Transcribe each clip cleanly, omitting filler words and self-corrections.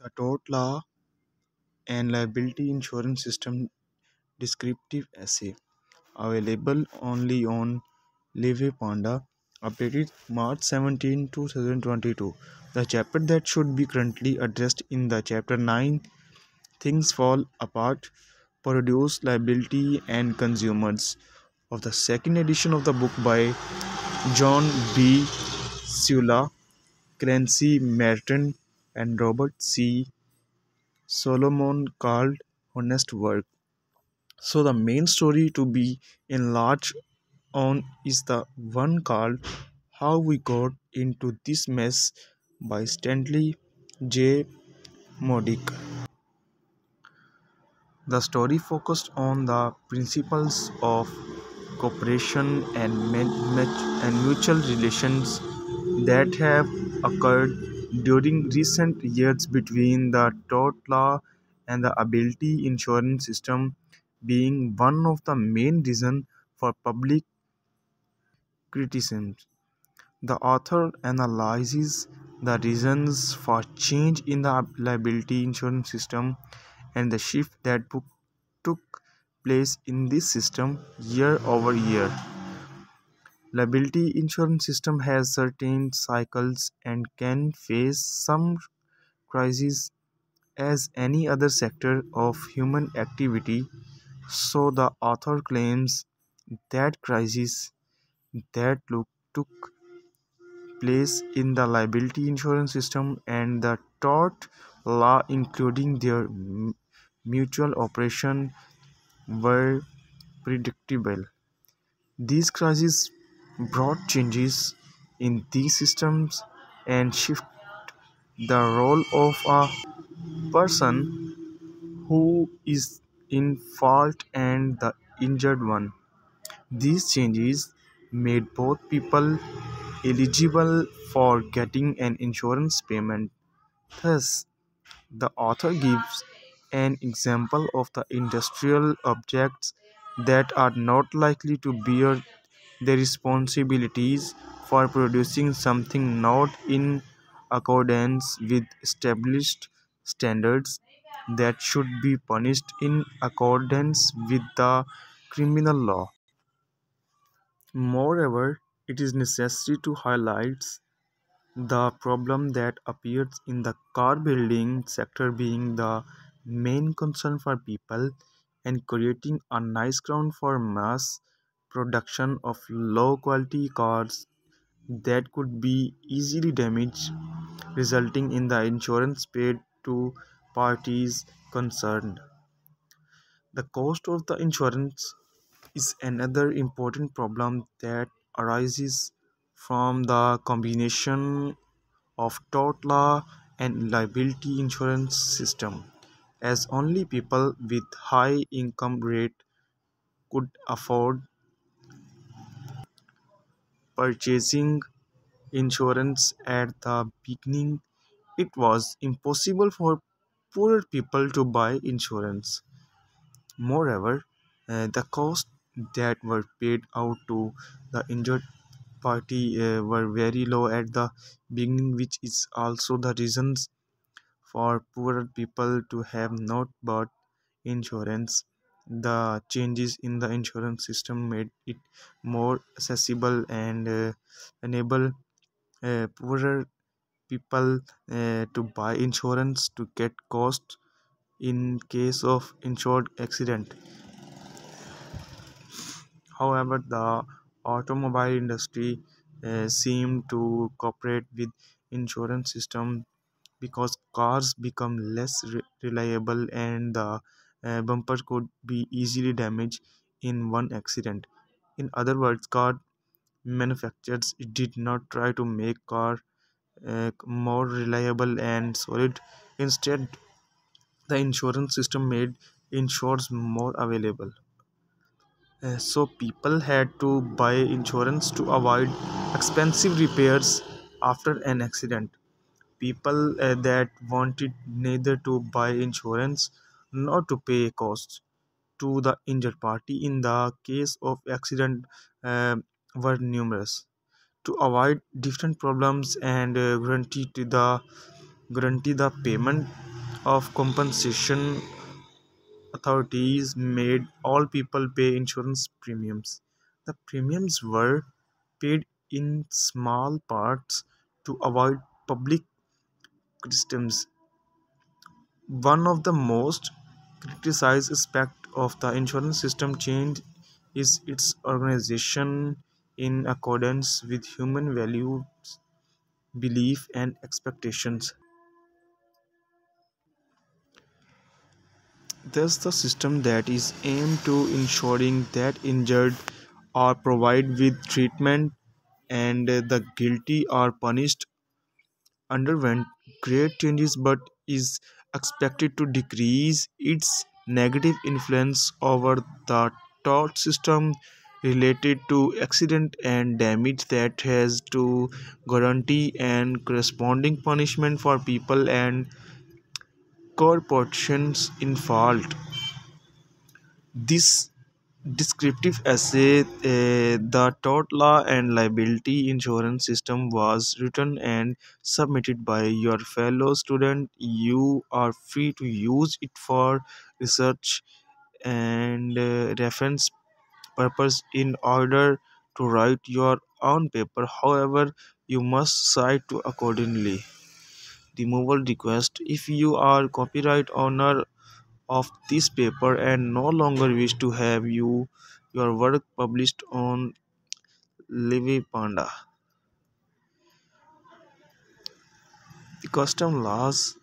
The Tort Law and Liability Insurance System Descriptive Essay, available only on Live Panda, updated March 17, 2022. The chapter that should be currently addressed in the chapter 9, Things Fall Apart, Produce Liability and Consumers, of the second edition of the book by John B. Sula, Clancy Merton, and Robert C. Solomon, called Honest Work. So the main story to be enlarged on is the one called How We Got Into This Mess by Stanley J. Modick. The story focused on the principles of cooperation and mutual relations that have occurred during recent years between the tort law and the ability insurance system, being one of the main reasons for public criticism. The author analyzes the reasons for change in the liability insurance system and the shift that took place in this system year over year. Liability insurance system has certain cycles and can face some crises as any other sector of human activity. So the author claims that crises that took place in the liability insurance system and the tort law, including their mutual operation, were predictable. These crises brought changes in these systems and shift the role of a person who is in fault and the injured one. These changes made both people eligible for getting an insurance payment. Thus, the author gives an example of the industrial objects that are not likely to bear the responsibilities for producing something not in accordance with established standards that should be punished in accordance with the criminal law. Moreover, it is necessary to highlight the problem that appears in the car building sector being the main concern for people and creating a nice ground for mass production of low quality cars that could be easily damaged, resulting in the insurance paid to parties concerned. The cost of the insurance is another important problem that arises from the combination of tort law and liability insurance system, as only people with high income rate could afford purchasing insurance at the beginning. It was impossible for poorer people to buy insurance. Moreover, the costs that were paid out to the injured party were very low at the beginning, which is also the reasons for poorer people to have not bought insurance. The changes in the insurance system made it more accessible and enable poorer people to buy insurance to get cost in case of insured accident. However, the automobile industry seemed to cooperate with insurance system because cars become less reliable and the bumper could be easily damaged in one accident. In other words, car manufacturers did not try to make car more reliable and solid. Instead, the insurance system made insurance more available. So people had to buy insurance to avoid expensive repairs after an accident. People that wanted neither to buy insurance nor to pay costs to the injured party in the case of accident uh, were numerous. To avoid different problems and guarantee the payment, of compensation, authorities made all people pay insurance premiums. The premiums were paid in small parts to avoid public criticisms. One of the most criticized aspects of the insurance system change is its organization in accordance with human values, belief, and expectations. Thus, the system that is aimed to ensuring that injured are provided with treatment and the guilty are punished underwent great changes but is expected to decrease its negative influence over the tort system related to accident and damage that has to guarantee and corresponding punishment for people and corporations in fault. This descriptive essay, The Tort Law and Liability Insurance System, was written and submitted by your fellow student. You are free to use it for research and reference purpose in order to write your own paper. However, you must cite to accordingly. Removal request: if you are copyright owner of this paper and no longer wish to have your work published on Livy Panda. The custom laws,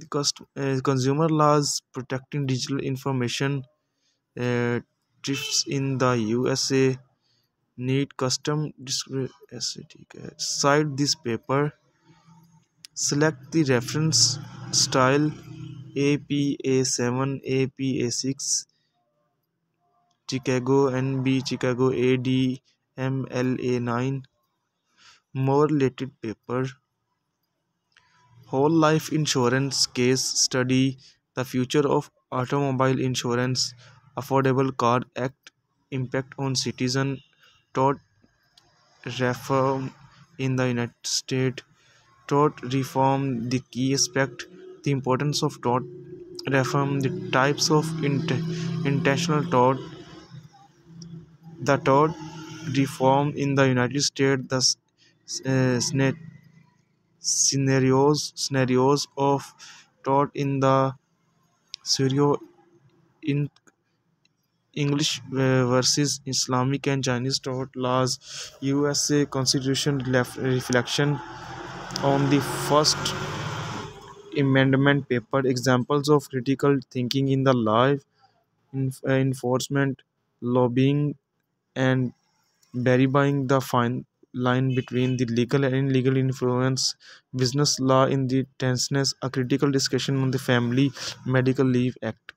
consumer laws protecting digital information drifts in the USA need custom cite this paper. Select the reference style APA7, APA6, Chicago NB, Chicago AD, MLA9. More related paper: Whole Life Insurance Case Study, The Future of Automobile Insurance, Affordable Car Act, Impact on Citizen, Tort Reform in the United States, Tort Reform, the key aspect, the importance of tort reform, the types of intentional tort, the tort reform in the United States, the scenarios of tort in the Syrio in English versus Islamic and Chinese tort laws, USA Constitution reflection on the First Amendment paper, examples of critical thinking in the law enforcement, lobbying, and verifying the fine line between the legal and illegal influence, business law in the tenseness, a critical discussion on the Family Medical Leave Act.